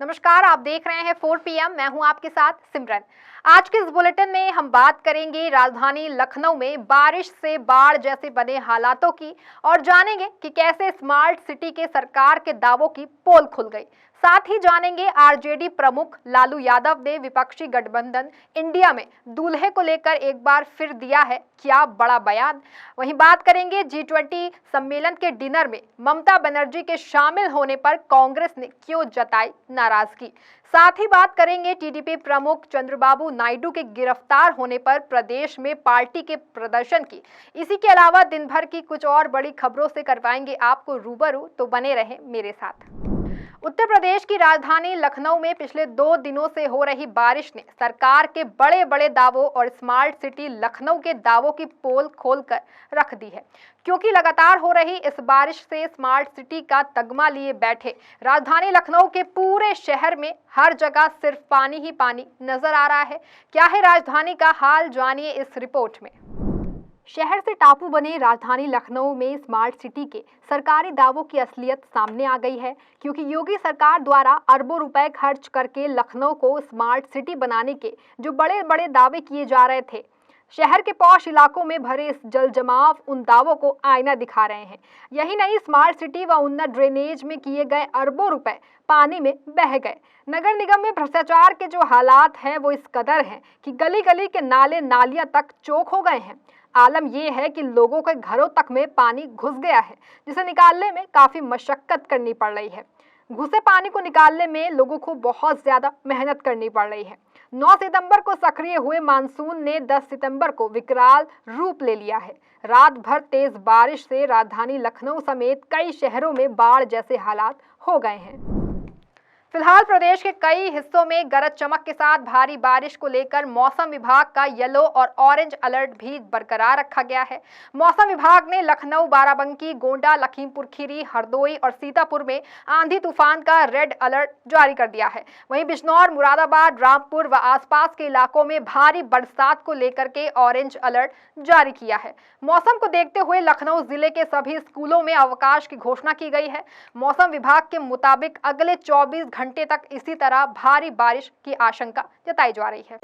नमस्कार, आप देख रहे हैं 4 PM। मैं हूं आपके साथ सिमरन। आज के इस बुलेटिन में हम बात करेंगे राजधानी लखनऊ में बारिश से बाढ़ जैसे बने हालातों की और जानेंगे कि कैसे स्मार्ट सिटी के सरकार के दावों की पोल खुल गई। साथ ही जानेंगे आरजेडी प्रमुख लालू यादव ने विपक्षी गठबंधन इंडिया में दूल्हे को लेकर एक बार फिर दिया है क्या बड़ा बयान। वहीं बात करेंगे G20 सम्मेलन के डिनर में ममता बनर्जी के शामिल होने पर कांग्रेस ने क्यों जताई नाराजगी। साथ ही बात करेंगे टीडीपी प्रमुख चंद्रबाबू नायडू के गिरफ्तार होने पर प्रदेश में पार्टी के प्रदर्शन की। इसी के अलावा दिन भर की कुछ और बड़ी खबरों से करवाएंगे आपको रूबरू, तो बने रहें मेरे साथ। उत्तर प्रदेश की राजधानी लखनऊ में पिछले 2 दिनों से हो रही बारिश ने सरकार के बड़े बड़े दावों और स्मार्ट सिटी लखनऊ के दावों की पोल खोलकर रख दी है। क्योंकि लगातार हो रही इस बारिश से स्मार्ट सिटी का तगमा लिए बैठे राजधानी लखनऊ के पूरे शहर में हर जगह सिर्फ पानी ही पानी नजर आ रहा है। क्या है राजधानी का हाल, जानिए इस रिपोर्ट में। शहर से टापू बने राजधानी लखनऊ में स्मार्ट सिटी के सरकारी दावों की असलियत सामने आ गई है। क्योंकि योगी सरकार द्वारा अरबों रुपए खर्च करके लखनऊ को स्मार्ट सिटी बनाने के जो बड़े बड़े दावे किए जा रहे थे, शहर के पॉश इलाकों में भरे इस जल जमाव उन दावों को आईना दिखा रहे हैं। यही नहीं, स्मार्ट सिटी व उन्नत ड्रेनेज में किए गए अरबों रुपए पानी में बह गए। नगर निगम में भ्रष्टाचार के जो हालात हैं वो इस कदर हैं कि गली गली के नाले नालियां तक चौक हो गए हैं। आलम यह है कि लोगों के घरों तक में पानी घुस गया है, जिसे निकालने में काफी मशक्कत करनी पड़ रही है। घुसे पानी को निकालने में लोगों को बहुत ज्यादा मेहनत करनी पड़ रही है। 9 सितंबर को सक्रिय हुए मानसून ने 10 सितंबर को विकराल रूप ले लिया है। रात भर तेज बारिश से राजधानी लखनऊ समेत कई शहरों में बाढ़ जैसे हालात हो गए हैं। फिलहाल प्रदेश के कई हिस्सों में गरज चमक के साथ भारी बारिश को लेकर मौसम विभाग का येलो और ऑरेंज अलर्ट भी बरकरार रखा गया है। मौसम विभाग ने लखनऊ, बाराबंकी, गोंडा, लखीमपुर खीरी, हरदोई और सीतापुर में आंधी तूफान का रेड अलर्ट जारी कर दिया है। वहीं बिजनौर, मुरादाबाद, रामपुर व आसपास के इलाकों में भारी बरसात को लेकर के ऑरेंज अलर्ट जारी किया है। मौसम को देखते हुए लखनऊ जिले के सभी स्कूलों में अवकाश की घोषणा की गई है। मौसम विभाग के मुताबिक अगले 24 घंटे तक इसी तरह भारी बारिश की आशंका जताई जा रही है।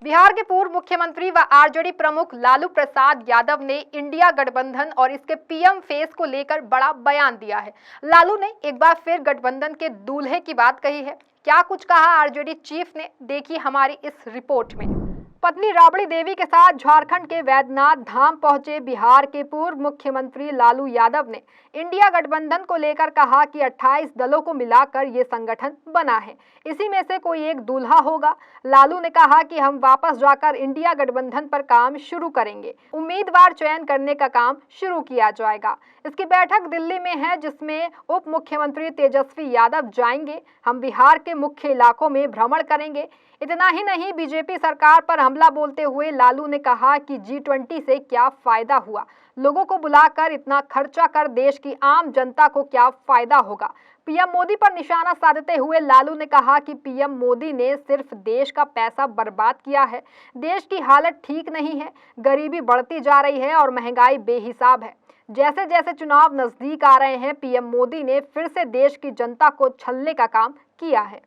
बिहार के पूर्व मुख्यमंत्री व आरजेडी प्रमुख लालू प्रसाद यादव ने इंडिया गठबंधन और इसके पीएम फेस को लेकर बड़ा बयान दिया है। लालू ने एक बार फिर गठबंधन के दूल्हे की बात कही है। क्या कुछ कहा आरजेडी चीफ ने, देखिए हमारी इस रिपोर्ट में। पत्नी राबड़ी देवी के साथ झारखंड के वैद्यनाथ धाम पहुंचे बिहार के पूर्व मुख्यमंत्री लालू यादव ने इंडिया गठबंधन को लेकर कहा कि 28 दलों को मिलाकर ये संगठन बना है, इसी में से कोई एक दूल्हा होगा। लालू ने कहा कि हम वापस जाकर इंडिया गठबंधन पर काम शुरू करेंगे, उम्मीदवार चयन करने का काम शुरू किया जाएगा। इसकी बैठक दिल्ली में है, जिसमें उप मुख्यमंत्री तेजस्वी यादव जाएंगे। हम बिहार के मुख्य इलाकों में भ्रमण करेंगे। इतना ही नहीं, बीजेपी सरकार पर हमला बोलते हुए लालू ने कहा कि G20 से क्या फायदा हुआ, लोगों को बुलाकर इतना खर्चा कर देश की आम जनता को क्या फायदा होगा। पीएम मोदी पर निशाना साधते हुए लालू ने कहा कि पीएम मोदी ने सिर्फ देश का पैसा बर्बाद किया है, देश की हालत ठीक नहीं है, गरीबी बढ़ती जा रही है और महंगाई बेहिसाब है। जैसे जैसे चुनाव नजदीक आ रहे हैं, पीएम मोदी ने फिर से देश की जनता को छलने का काम किया है।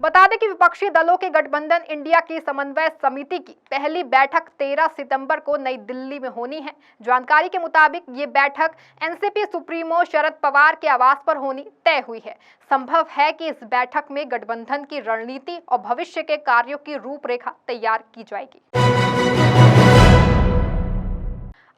बता दें कि विपक्षी दलों के गठबंधन इंडिया की समन्वय समिति की पहली बैठक 13 सितंबर को नई दिल्ली में होनी है। जानकारी के मुताबिक ये बैठक एनसीपी सुप्रीमो शरद पवार के आवास पर होनी तय हुई है। संभव है कि इस बैठक में गठबंधन की रणनीति और भविष्य के कार्यों की रूपरेखा तैयार की जाएगी।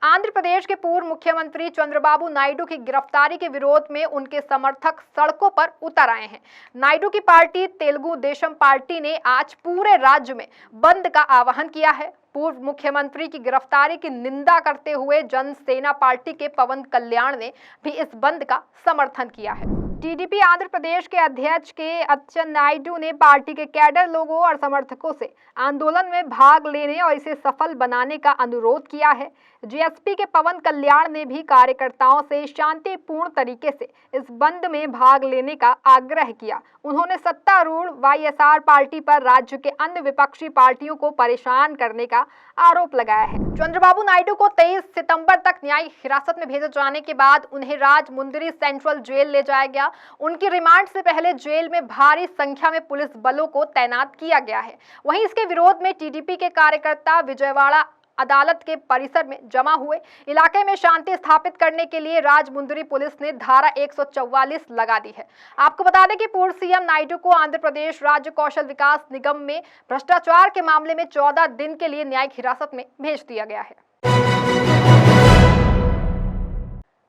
आंध्र प्रदेश के पूर्व मुख्यमंत्री चंद्रबाबू नायडू की गिरफ्तारी के विरोध में उनके समर्थक सड़कों पर उतर आए हैं। नायडू की पार्टी तेलुगु देशम पार्टी ने आज पूरे राज्य में बंद का आह्वान किया है। पूर्व मुख्यमंत्री की गिरफ्तारी की निंदा करते हुए जनसेना पार्टी के पवन कल्याण ने भी इस बंद का समर्थन किया है। टीडीपी आंध्र प्रदेश के अध्यक्ष के अच्चेन्नायुडू ने पार्टी के कैडर लोगों और समर्थकों से आंदोलन में भाग लेने और इसे सफल बनाने का अनुरोध किया है। जीएसपी के पवन कल्याण ने भी कार्यकर्ताओं से शांतिपूर्ण तरीके से इस बंद में भाग लेने का आग्रह किया। उन्होंने सत्तारूढ़ वाईएसआर पार्टी पर राज्य के अन्य विपक्षी पार्टियों को परेशान करने का आरोप लगाया है। चंद्रबाबू नायडू को 23 सितंबर तक न्यायिक हिरासत में भेजे जाने के बाद उन्हें राजमुंदरी सेंट्रल जेल ले जाया गया। अलावा उनकी रिमांड से पहले जेल में भारी संख्या में पुलिस बलों को तैनात किया गया है। वहीं इसके विरोध में टीडीपी के कार्यकर्ता विजयवाड़ा अदालत के परिसर में जमा हुए। इलाके में शांति स्थापित करने के लिए राजमुंदरी पुलिस ने धारा 144 लगा दी है। आपको बता दें कि पूर्व सीएम नायडू को आंध्र प्रदेश राज्य कौशल विकास निगम में भ्रष्टाचार के मामले में 14 दिन के लिए न्यायिक हिरासत में भेज दिया गया है।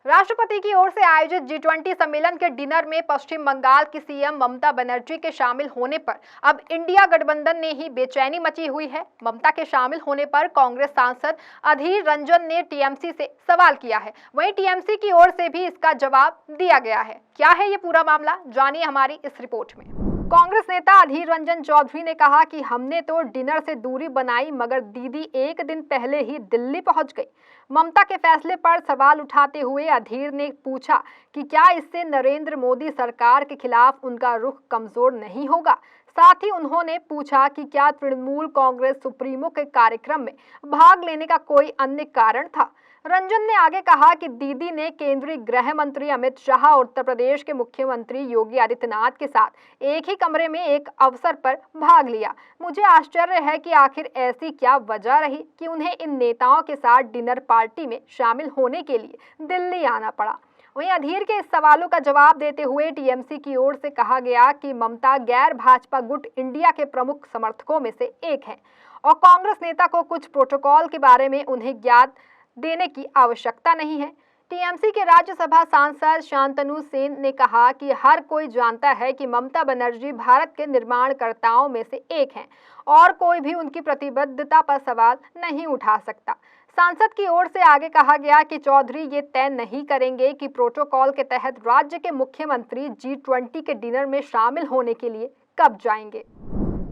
राष्ट्रपति की ओर से आयोजित G20 सम्मेलन के डिनर में पश्चिम बंगाल की सीएम ममता बनर्जी के शामिल होने पर अब इंडिया गठबंधन ने ही बेचैनी मची हुई है। ममता के शामिल होने पर कांग्रेस सांसद अधीर रंजन ने टीएमसी से सवाल किया है। वहीं टीएमसी की ओर से भी इसका जवाब दिया गया है। क्या है ये पूरा मामला, जानिए हमारी इस रिपोर्ट में। कांग्रेस नेता अधीर रंजन चौधरी ने कहा कि हमने तो डिनर से दूरी बनाई, मगर दीदी एक दिन पहले ही दिल्ली पहुंच गई। ममता के फैसले पर सवाल उठाते हुए अधीर ने पूछा कि क्या इससे नरेंद्र मोदी सरकार के खिलाफ उनका रुख कमजोर नहीं होगा। साथ ही उन्होंने पूछा कि क्या तृणमूल कांग्रेस सुप्रीमो के कार्यक्रम में भाग लेने का कोई अन्य कारण था। रंजन ने आगे कहा कि दीदी ने केंद्रीय गृह मंत्री अमित शाह और उत्तर प्रदेश के मुख्यमंत्री योगी आदित्यनाथ के साथ एक ही कमरे में एक अवसर पर भाग लिया। मुझे आश्चर्य है कि आखिर ऐसी क्या वजह रही कि उन्हें इन नेताओं के साथ डिनर पार्टी में शामिल होने के लिए दिल्ली आना पड़ा। वहीं अधीर के इस सवालों का जवाब देते हुए टीएमसी की ओर से कहा गया कि ममता गैर भाजपा गुट इंडिया के प्रमुख समर्थकों में से एक हैं और कांग्रेस नेता को कुछ प्रोटोकॉल के बारे में उन्हें ज्ञात देने की आवश्यकता नहीं है। टीएमसी के राज्यसभा सांसद शांतनु सेन ने कहा कि हर कोई जानता है कि ममता बनर्जी भारत के निर्माणकर्ताओं में से एक हैं और कोई भी उनकी प्रतिबद्धता पर सवाल नहीं उठा सकता। सांसद की ओर से आगे कहा गया कि चौधरी ये तय नहीं करेंगे कि प्रोटोकॉल के तहत राज्य के मुख्यमंत्री G20 के डिनर में शामिल होने के लिए कब जाएंगे।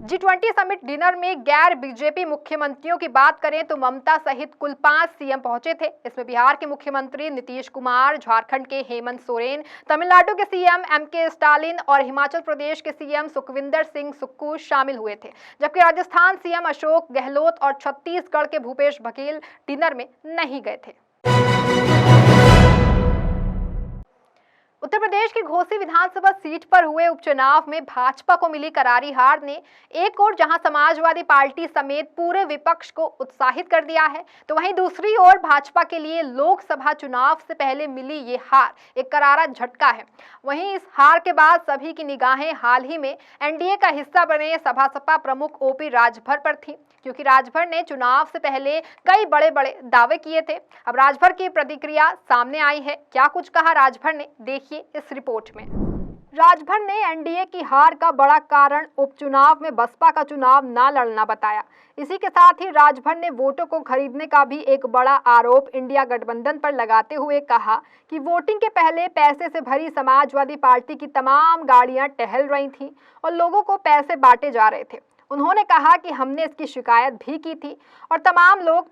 G20 समिट डिनर में गैर बीजेपी मुख्यमंत्रियों की बात करें तो ममता सहित कुल 5 सीएम पहुंचे थे। इसमें बिहार के मुख्यमंत्री नीतीश कुमार, झारखंड के हेमंत सोरेन, तमिलनाडु के सीएम एमके स्टालिन और हिमाचल प्रदेश के सीएम सुखविंदर सिंह सुक्खू शामिल हुए थे। जबकि राजस्थान सीएम अशोक गहलोत और छत्तीसगढ़ के भूपेश बघेल डिनर में नहीं गए थे। उत्तर प्रदेश की घोसी विधानसभा सीट पर हुए उपचुनाव में भाजपा को मिली करारी हार ने एक ओर जहां समाजवादी पार्टी समेत पूरे विपक्ष को उत्साहित कर दिया है, तो वहीं दूसरी ओर भाजपा के लिए लोकसभा चुनाव से पहले मिली ये हार एक करारा झटका है। वहीं इस हार के बाद सभी की निगाहें हाल ही में एनडीए का हिस्सा बने सपा प्रमुख ओपी राजभर पर थी, क्योंकि राजभर ने चुनाव से पहले कई बड़े बड़े दावे किए थे। अब राजभर की प्रतिक्रिया सामने आई है। क्या कुछ कहा राजभर ने, देखिए इस रिपोर्ट में। राजभर ने एनडीए की हार का बड़ा कारण उपचुनाव में बसपा का चुनाव न लड़ना बताया। इसी के साथ ही राजभर ने वोटों को खरीदने का भी एक बड़ा आरोप इंडिया गठबंधन पर लगाते हुए कहा कि वोटिंग के पहले पैसे से भरी समाजवादी पार्टी की तमाम गाड़ियां टहल रही थीं और लोगों को पैसे बांटे जा रहे थे। उन्होंने कहा कि हमने इसकी शिकायत भी की थी और तमाम लोग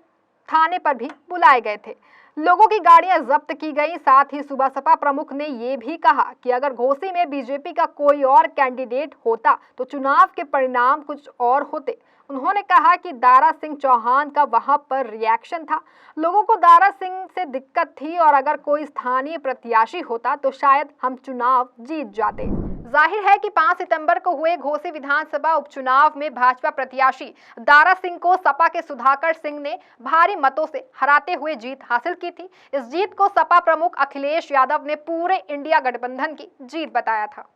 थाने पर भी बुलाए गए थे। लोगों की गाड़ियां जब्त की गई। साथ ही सुबह सपा प्रमुख ने ये भी कहा कि अगर घोसी में बीजेपी का कोई और कैंडिडेट होता तो चुनाव के परिणाम कुछ और होते। उन्होंने कहा कि दारा सिंह चौहान का वहां पर रिएक्शन था। लोगों को दारा सिंह से दिक्कत थी और अगर कोई स्थानीय प्रत्याशी होता तो शायद हम चुनाव जीत जाते। जाहिर है कि 5 सितंबर को हुए घोसी विधानसभा उपचुनाव में भाजपा प्रत्याशी दारा सिंह को सपा के सुधाकर सिंह ने भारी मतों से हराते हुए जीत हासिल की थी। इस जीत को सपा प्रमुख अखिलेश यादव ने पूरे इंडिया गठबंधन की जीत बताया था।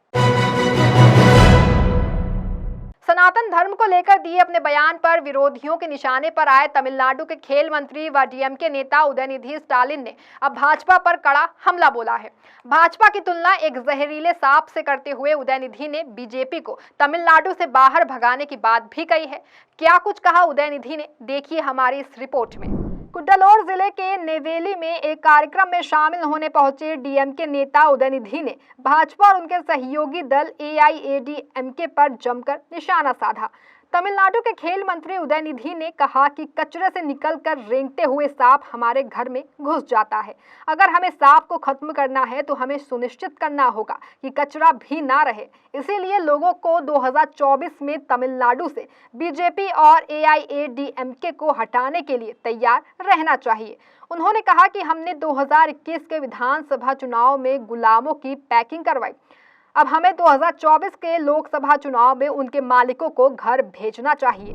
सनातन धर्म को लेकर दिए अपने बयान पर विरोधियों के निशाने पर आए तमिलनाडु के खेल मंत्री व डीएमके नेता उदयनिधि स्टालिन ने अब भाजपा पर कड़ा हमला बोला है। भाजपा की तुलना एक जहरीले सांप से करते हुए उदयनिधि ने बीजेपी को तमिलनाडु से बाहर भगाने की बात भी कही है। क्या कुछ कहा उदयनिधि ने, देखिए हमारी इस रिपोर्ट में। कुड्डलोर जिले के नेवेली में एक कार्यक्रम में शामिल होने पहुंचे डीएमके नेता उदयनिधि ने भाजपा और उनके सहयोगी दल एआईएडीएमके पर जमकर निशाना साधा। तमिलनाडु के खेल मंत्री उदयनिधि ने कहा कि कचरे से निकलकर रेंगते हुए सांप हमारे घर में घुस जाता है। अगर हमें सांप को खत्म करना है तो हमें सुनिश्चित करना होगा कि कचरा भी ना रहे। इसीलिए लोगों को 2024 में तमिलनाडु से बीजेपी और AIADMK को हटाने के लिए तैयार रहना चाहिए। उन्होंने कहा कि हमने 2021 के विधानसभा चुनाव में गुलामों की पैकिंग करवाई। अब हमें 2024 के लोकसभा चुनाव में उनके मालिकों को घर भेजना चाहिए।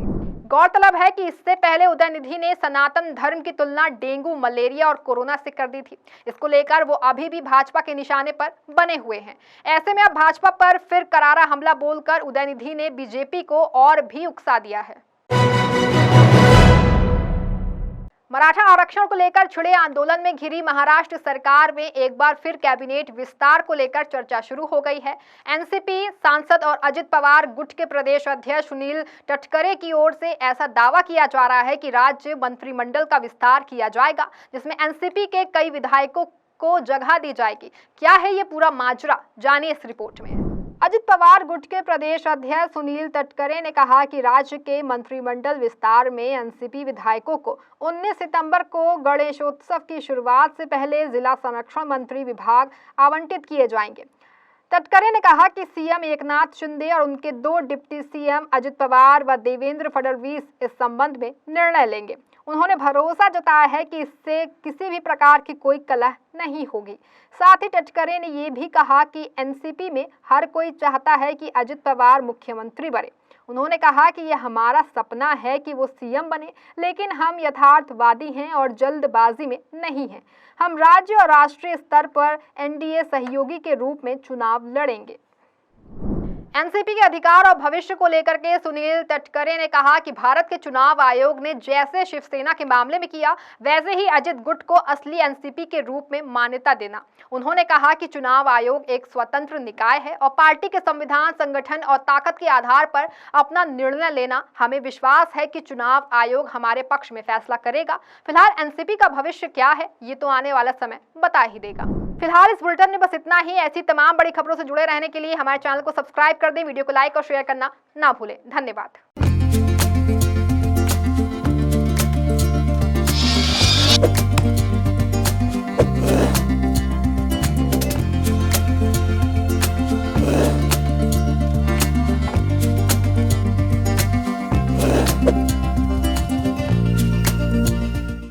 गौरतलब है कि इससे पहले उदयनिधि ने सनातन धर्म की तुलना डेंगू, मलेरिया और कोरोना से कर दी थी। इसको लेकर वो अभी भी भाजपा के निशाने पर बने हुए हैं। ऐसे में अब भाजपा पर फिर करारा हमला बोलकर उदयनिधि ने बीजेपी को और भी उकसा दिया है। मराठा आरक्षण को लेकर छिड़े आंदोलन में घिरी महाराष्ट्र सरकार में एक बार फिर कैबिनेट विस्तार को लेकर चर्चा शुरू हो गई है। एनसीपी सांसद और अजित पवार गुट के प्रदेश अध्यक्ष सुनील तटकरे की ओर से ऐसा दावा किया जा रहा है कि राज्य मंत्रिमंडल का विस्तार किया जाएगा, जिसमें एनसीपी के कई विधायकों को जगह दी जाएगी। क्या है ये पूरा माजरा, जानिए इस रिपोर्ट में। अजित पवार गुट के प्रदेश अध्यक्ष सुनील तटकरे ने कहा कि राज्य के मंत्रिमंडल विस्तार में एनसीपी विधायकों को 19 सितंबर को गणेशोत्सव की शुरुआत से पहले जिला संरक्षण मंत्री विभाग आवंटित किए जाएंगे। तटकरे ने कहा कि सीएम एकनाथ शिंदे और उनके 2 डिप्टी सीएम अजित पवार व देवेंद्र फडणवीस इस संबंध में निर्णय लेंगे। उन्होंने भरोसा जताया है कि इससे किसी भी प्रकार की कोई कलह नहीं होगी। साथ ही तटकरे ने ये भी कहा कि एनसीपी में हर कोई चाहता है कि अजित पवार मुख्यमंत्री बने। उन्होंने कहा कि यह हमारा सपना है कि वो सीएम बने, लेकिन हम यथार्थवादी हैं और जल्दबाजी में नहीं हैं। हम राज्य और राष्ट्रीय स्तर पर एनडीए सहयोगी के रूप में चुनाव लड़ेंगे। एनसीपी के अधिकार और भविष्य को लेकर के सुनील तटकरे ने कहा कि भारत के चुनाव आयोग ने जैसे शिवसेना के मामले में किया, वैसे ही अजित गुट को असली एनसीपी के रूप में मान्यता देना। उन्होंने कहा कि चुनाव आयोग एक स्वतंत्र निकाय है और पार्टी के संविधान, संगठन और ताकत के आधार पर अपना निर्णय लेना। हमें विश्वास है कि चुनाव आयोग हमारे पक्ष में फैसला करेगा। फिलहाल एनसीपी का भविष्य क्या है, ये तो आने वाला समय बता ही देगा। फिलहाल इस बुलेटिन में बस इतना ही। ऐसी तमाम बड़ी खबरों से जुड़े रहने के लिए हमारे चैनल को सब्सक्राइब कर दें, वीडियो को लाइक और शेयर करना ना भूलें। धन्यवाद।